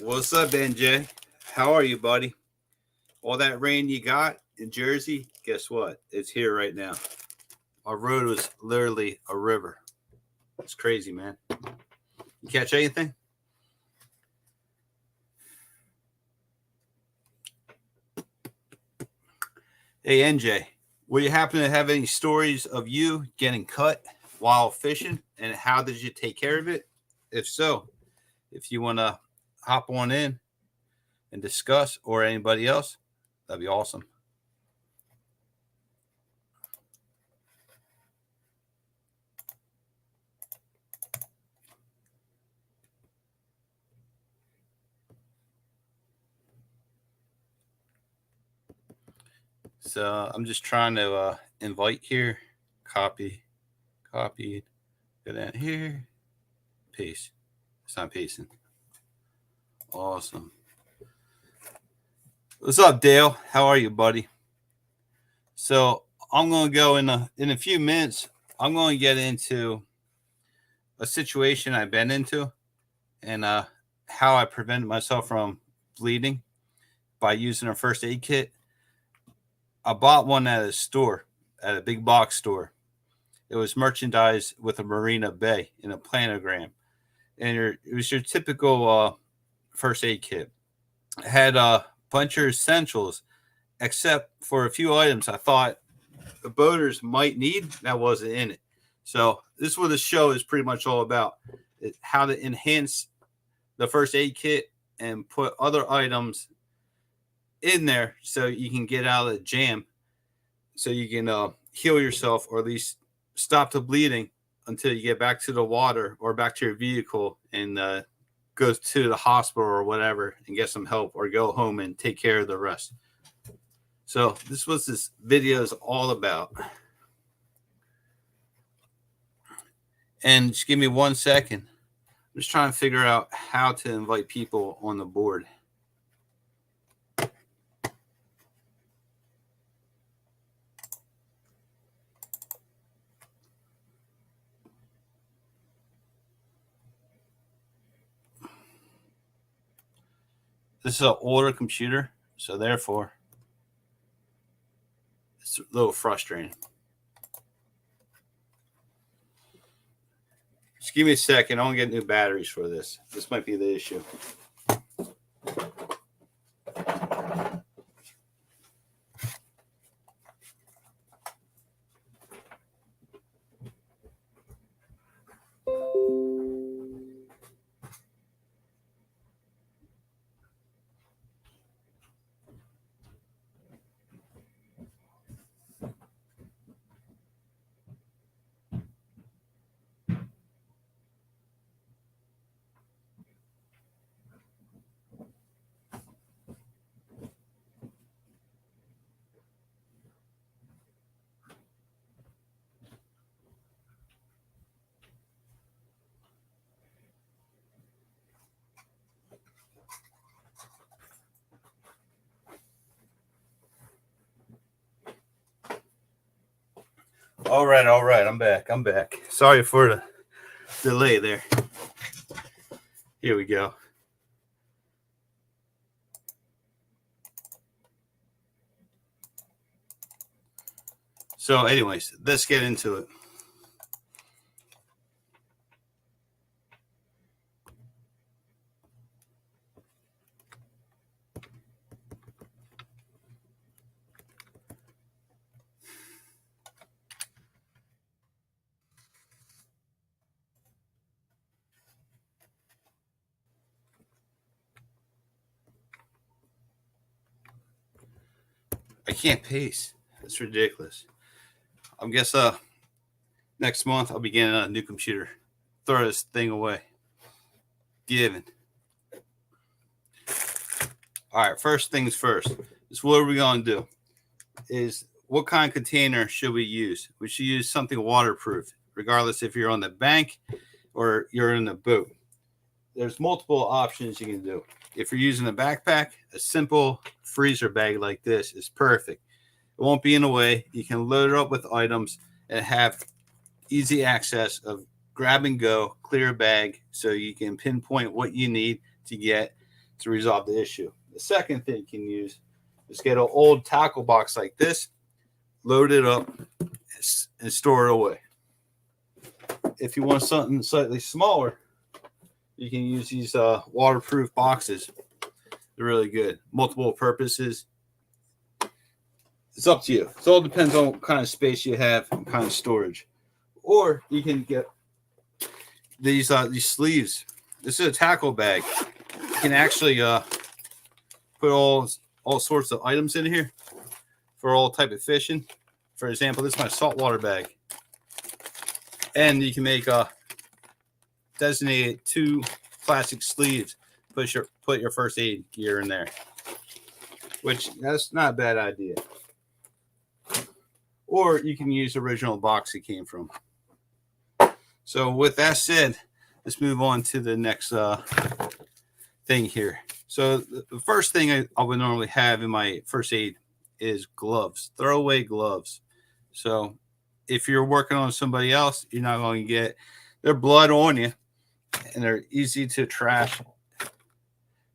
What's up, NJ? How are you, buddy? All that rain you got in Jersey, guess what? It's here right now. Our road was literally a river. It's crazy, man. You catch anything? Hey, NJ, will you happen to have any stories of you getting cut while fishing, and how did you take care of it? If so, if you want to hop on in and discuss, or anybody else, that'd be awesome. So I'm just trying to invite here, copy, copied, go down here, paste. It's not pasting. Awesome. What's up, Dale? How are you, buddy? So I'm going to go in a few minutes. I'm going to get into a situation I've been into, and how I prevented myself from bleeding by using a first aid kit. I bought one at a store, at a big box store. It was merchandised with a Marina Bay in a planogram, and it was your typical first aid kit. It had a bunch of essentials, except for a few items I thought the boaters might need that wasn't in it. So this is what the show is pretty much all about: how to enhance the first aid kit and put other items in there so you can get out of the jam, so you can heal yourself, or at least stop the bleeding until you get back to the water or back to your vehicle and go to the hospital or whatever and get some help, or go home and take care of the rest. So this is what this video is all about. And just give me 1 second. I'm just trying to figure out how to invite people on the board. This is an older computer, so therefore it's a little frustrating. Just give me a second. I want to get new batteries for this. This might be the issue. All right. I'm back. Sorry for the delay there. Here we go. So, anyways, let's get into it. I can't pace. That's ridiculous. I guess next month I'll be getting a new computer. Throw this thing away. Given. All right, first things first. Is what are we going to do? Is what kind of container should we use? We should use something waterproof, regardless if you're on the bank or you're in the boat. There's multiple options you can do. If you're using a backpack, a simple freezer bag like this is perfect. It won't be in the way. You can load it up with items and have easy access of grab and go, clear bag, so you can pinpoint what you need to get to resolve the issue. The second thing you can use is get an old tackle box like this, load it up, and store it away. If you want something slightly smaller, you can use these waterproof boxes. They're really good. Multiple purposes. It's up to you. It all depends on what kind of space you have and kind of storage. Or you can get these sleeves. This is a tackle bag. You can actually put all sorts of items in here for all type of fishing. For example, this is my saltwater bag. And you can make designated 2 plastic sleeves. Put your first aid gear in there, which that's not a bad idea. Or you can use the original box it came from. So with that said, let's move on to the next thing here. So the first thing I would normally have in my first aid is gloves, throwaway gloves. So if you're working on somebody else, you're not going to get their blood on you, and they're easy to trash.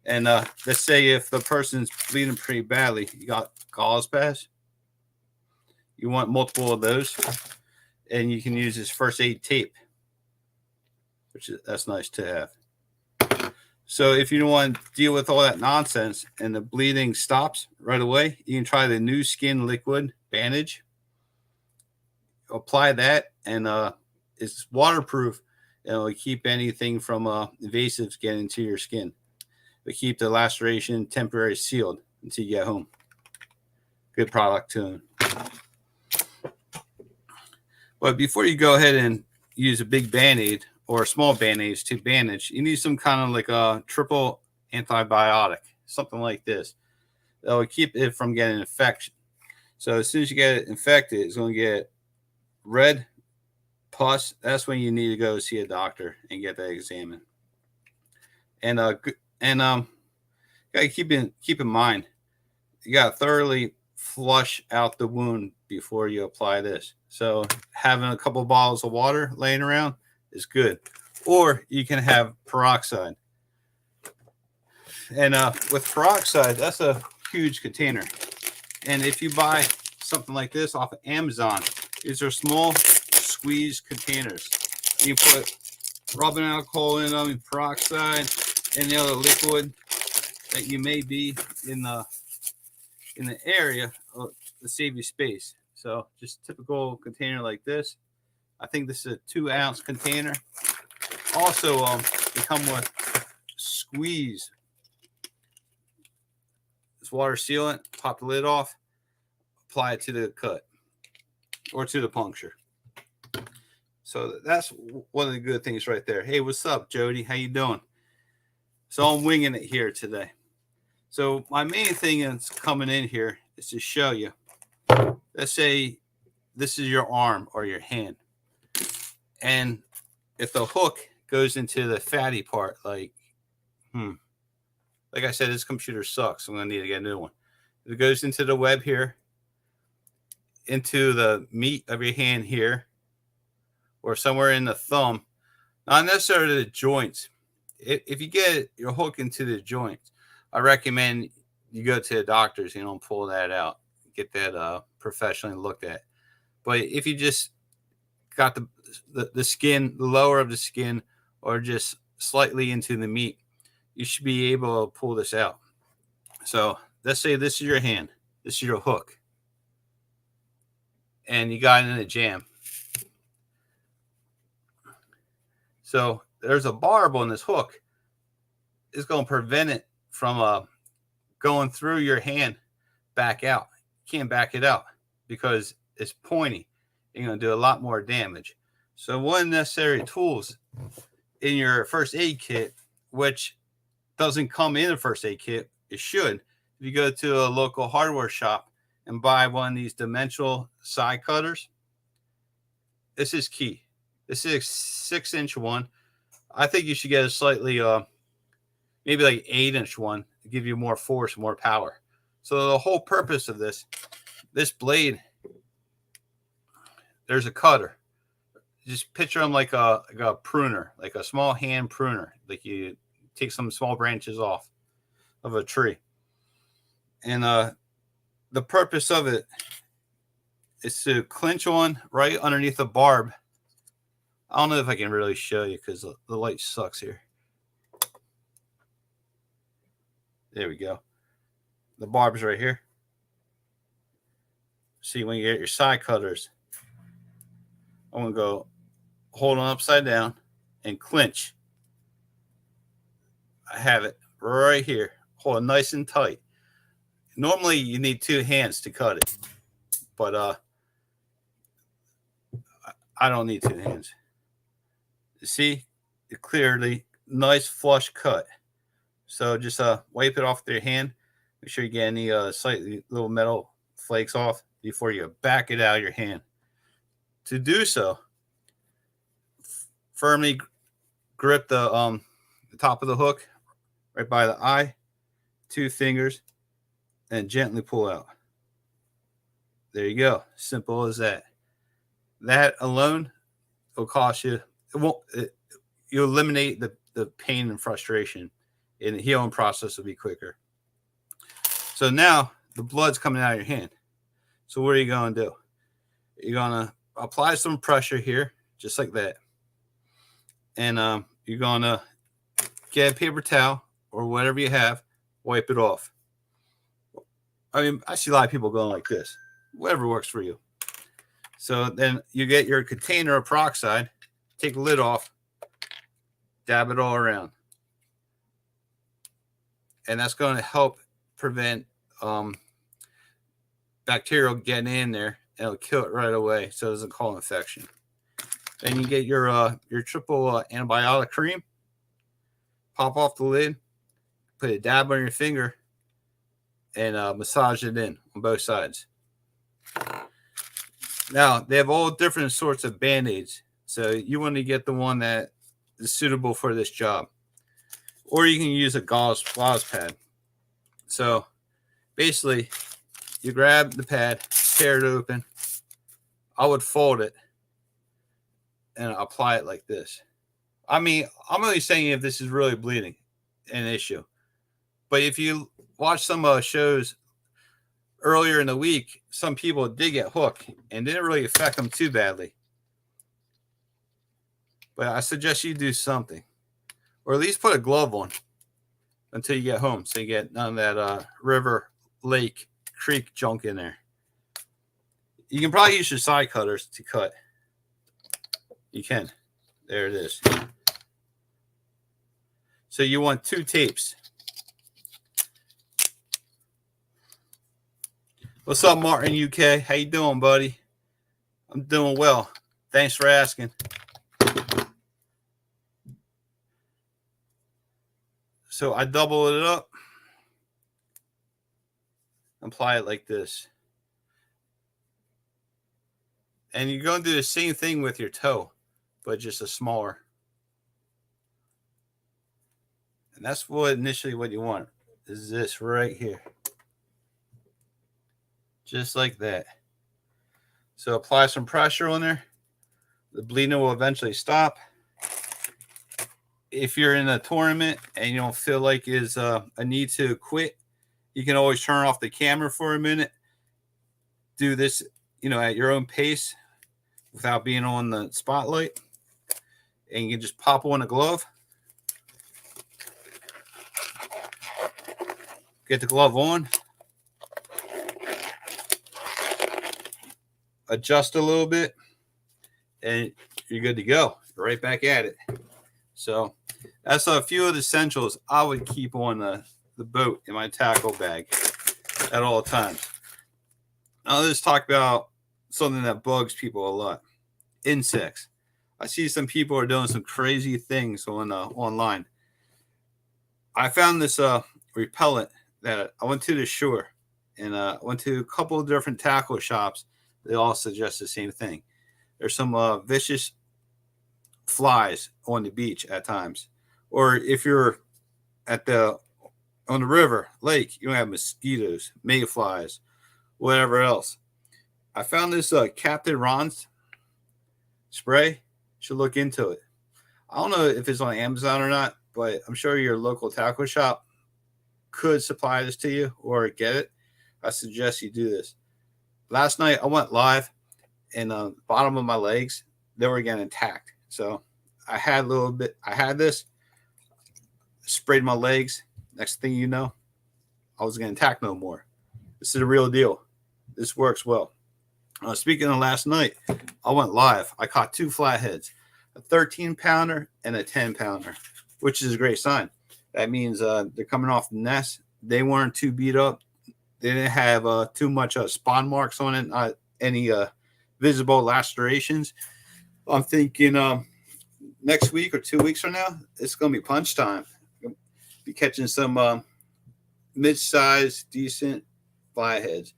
And let's say if the person's bleeding pretty badly, you got gauze pads. You want multiple of those, and you can use this first aid tape, that's nice to have. So if you don't want to deal with all that nonsense and the bleeding stops right away, you can try the New Skin Liquid Bandage. Apply that, and it's waterproof. It'll keep anything from invasives getting into your skin. But keep the laceration temporarily sealed until you get home. Good product too. But before you go ahead and use a big Band-Aid or a small Band-Aid to bandage, you need some kind of like a triple antibiotic, something like this. That will keep it from getting infection. So as soon as you get it infected, it's going to get red pus. That's when you need to go see a doctor and get that examined. And gotta keep in mind, you gotta thoroughly flush out the wound before you apply this. So having a couple bottles of water laying around is good. Or you can have peroxide. And with peroxide, that's a huge container. And if you buy something like this off of Amazon, these are small squeeze containers. You put rubbing alcohol in them, and peroxide, any other liquid that you may be in the area to save you space. So just typical container like this. I think this is a 2-ounce container. Also, they come with squeeze. This water sealant. Pop the lid off. Apply it to the cut or to the puncture. So that's one of the good things right there. Hey, what's up, Jody? How you doing? So I'm winging it here today. So my main thing that's coming in here is to show you. Let's say this is your arm or your hand. And if the hook goes into the fatty part, like I said, this computer sucks. I'm going to need to get a new one. If it goes into the web here, into the meat of your hand here, or somewhere in the thumb, not necessarily the joints. If you get your hook into the joints, I recommend you go to the doctors, pull that out, get that professionally looked at. But if you just got the skin, the lower of the skin, or just slightly into the meat, you should be able to pull this out. So let's say this is your hand, this is your hook, and you got it in a jam. So there's a barb on this hook. It's going to prevent it from going through your hand back out. You can't back it out because it's pointy. You're going to do a lot more damage. So one necessary tools in your first aid kit, which doesn't come in a first aid kit, it should. If you go to a local hardware shop and buy one of these dimensional side cutters, this is key. This is a 6-inch one. I think you should get a slightly, maybe like 8-inch one to give you more force, more power. So the whole purpose of this blade, there's a cutter. Just picture them like a pruner, like a small hand pruner. Like you take some small branches off. of a tree. And the purpose of it is to clinch on right underneath the barb. I don't know if I can really show you because the light sucks here. There we go. The barb's right here. See, when you get your side cutters, I'm going to go hold on upside down and clinch. I have it right here. Hold it nice and tight. Normally, you need 2 hands to cut it, but I don't need 2 hands. You see, it clearly nice flush cut. So just wipe it off with your hand. Make sure you get any slightly little metal flakes off before you back it out of your hand. To do so, firmly grip the top of the hook right by the eye, 2 fingers, and gently pull out. There you go. Simple as that. That alone will cost you. You eliminate the pain and frustration, and the healing process will be quicker. So now the blood's coming out of your hand. So what are you going to do? You're going to apply some pressure here, just like that. And you're going to get a paper towel or whatever you have, wipe it off. I mean, I see a lot of people going like this. Whatever works for you. So then you get your container of peroxide, take the lid off, dab it all around. And that's going to help prevent bacterial getting in there, and it'll kill it right away so it doesn't cause infection. Then you get your triple antibiotic cream, pop off the lid, put a dab on your finger, and massage it in on both sides. Now, they have all different sorts of Band-Aids, so you want to get the one that is suitable for this job. Or you can use a gauze pad. So, basically, you grab the pad, tear it open. I would fold it and apply it like this. I mean, I'm only saying if this is really bleeding, an issue. But if you watch some shows earlier in the week, some people did get hooked and didn't really affect them too badly. But I suggest you do something, or at least put a glove on until you get home, so you get none of that river, lake, creek junk in there. You can probably use your side cutters to cut. You can. There it is. So you want 2 tapes. What's up, Martin, UK? How you doing, buddy? I'm doing well. Thanks for asking. So I double it up. Apply it like this. And you're going to do the same thing with your toe, but just a smaller. And that's what you want, is this right here. Just like that. So apply some pressure on there. The bleeding will eventually stop. If you're in a tournament and you don't feel like it's a need to quit, you can always turn off the camera for a minute. Do this, at your own pace without being on the spotlight. And you can just pop on a glove. Get the glove on. Adjust a little bit. And you're good to go. You're right back at it. So that's a few of the essentials I would keep on the boat in my tackle bag at all times. Now let's talk about something that bugs people a lot. Insects. I see some people are doing some crazy things on online. I found this repellent that I went to the shore, and went to a couple of different tackle shops. They all suggest the same thing. There's some vicious flies on the beach at times, or if you're on the river, lake, you don't have mosquitoes, mayflies, whatever else. I found this Captain Ron's spray. You should look into it. I don't know if it's on Amazon or not, but I'm sure your local tackle shop could supply this to you or get it, I suggest you do this. Last night I went live, and the bottom of my legs, they were getting attacked. So I had this, sprayed my legs. Next thing you know, I was getting attacked no more. This is the real deal. This works well. Speaking of last night, I went live. I caught 2 flatheads, a 13-pounder and a 10-pounder, which is a great sign. That means they're coming off the nest. They weren't too beat up. They didn't have too much spawn marks on it, not any visible lacerations. I'm thinking next week or 2 weeks from now, it's going to be punch time. I'll be catching some mid-sized, decent flatheads,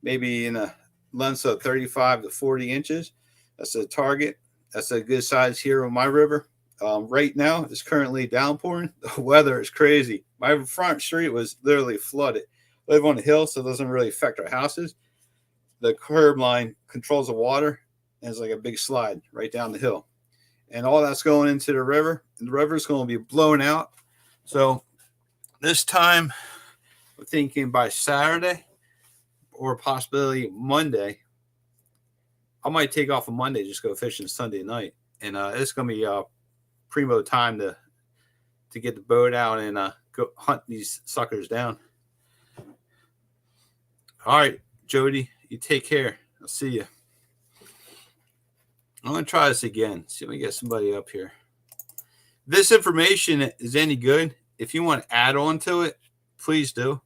maybe in a length of 35 to 40 inches. That's a target. That's a good size here on my river. Right now, it's currently downpouring. The weather is crazy. My front street was literally flooded. I live on a hill, so it doesn't really affect our houses. The curb line controls the water, and it's like a big slide right down the hill. And all that's going into the river, and the river is going to be blown out. So this time, I'm thinking by Saturday or possibly Monday, I might take off on Monday, just go fishing Sunday night. And it's going to be primo time to get the boat out and go hunt these suckers down. All right, Jody, you take care. I'll see you. I'm going to try this again. See if we get somebody up here. This information is any good. If you want to add on to it, please do.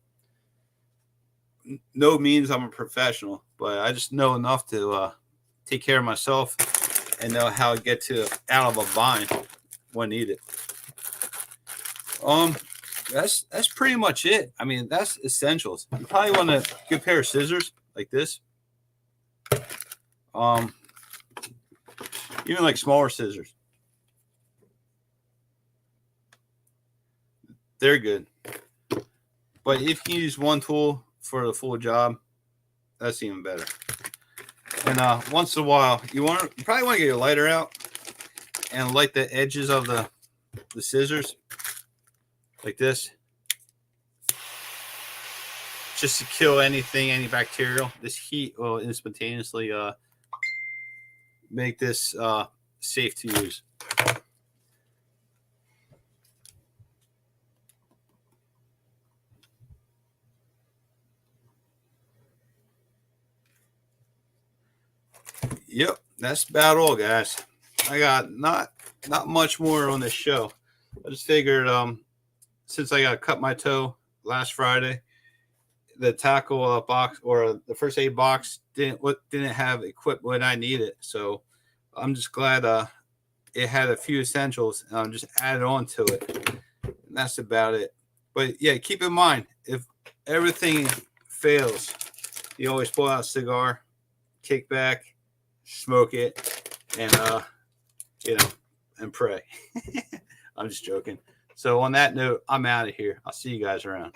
No means I'm a professional, but I just know enough to take care of myself and know how to get out of a bind when needed. That's pretty much it. I mean, that's essentials. You probably want a good pair of scissors like this. Even like smaller scissors. They're good. But if you use one tool for the full job, that's even better. And once in a while, you probably want to get your lighter out and light the edges of the scissors like this, just to kill any bacterial. This heat will instantaneously make this safe to use. Yep, that's about all, guys. I got not much more on this show. I just figured since I got cut my toe last Friday, the tackle box or the first aid box didn't have equipment I needed. So I'm just glad it had a few essentials, and I'm just added on to it. And that's about it. But yeah, keep in mind, if everything fails, you always pull out a cigar, kick back, smoke it, and and pray. I'm just joking. So on that note, I'm out of here. I'll see you guys around.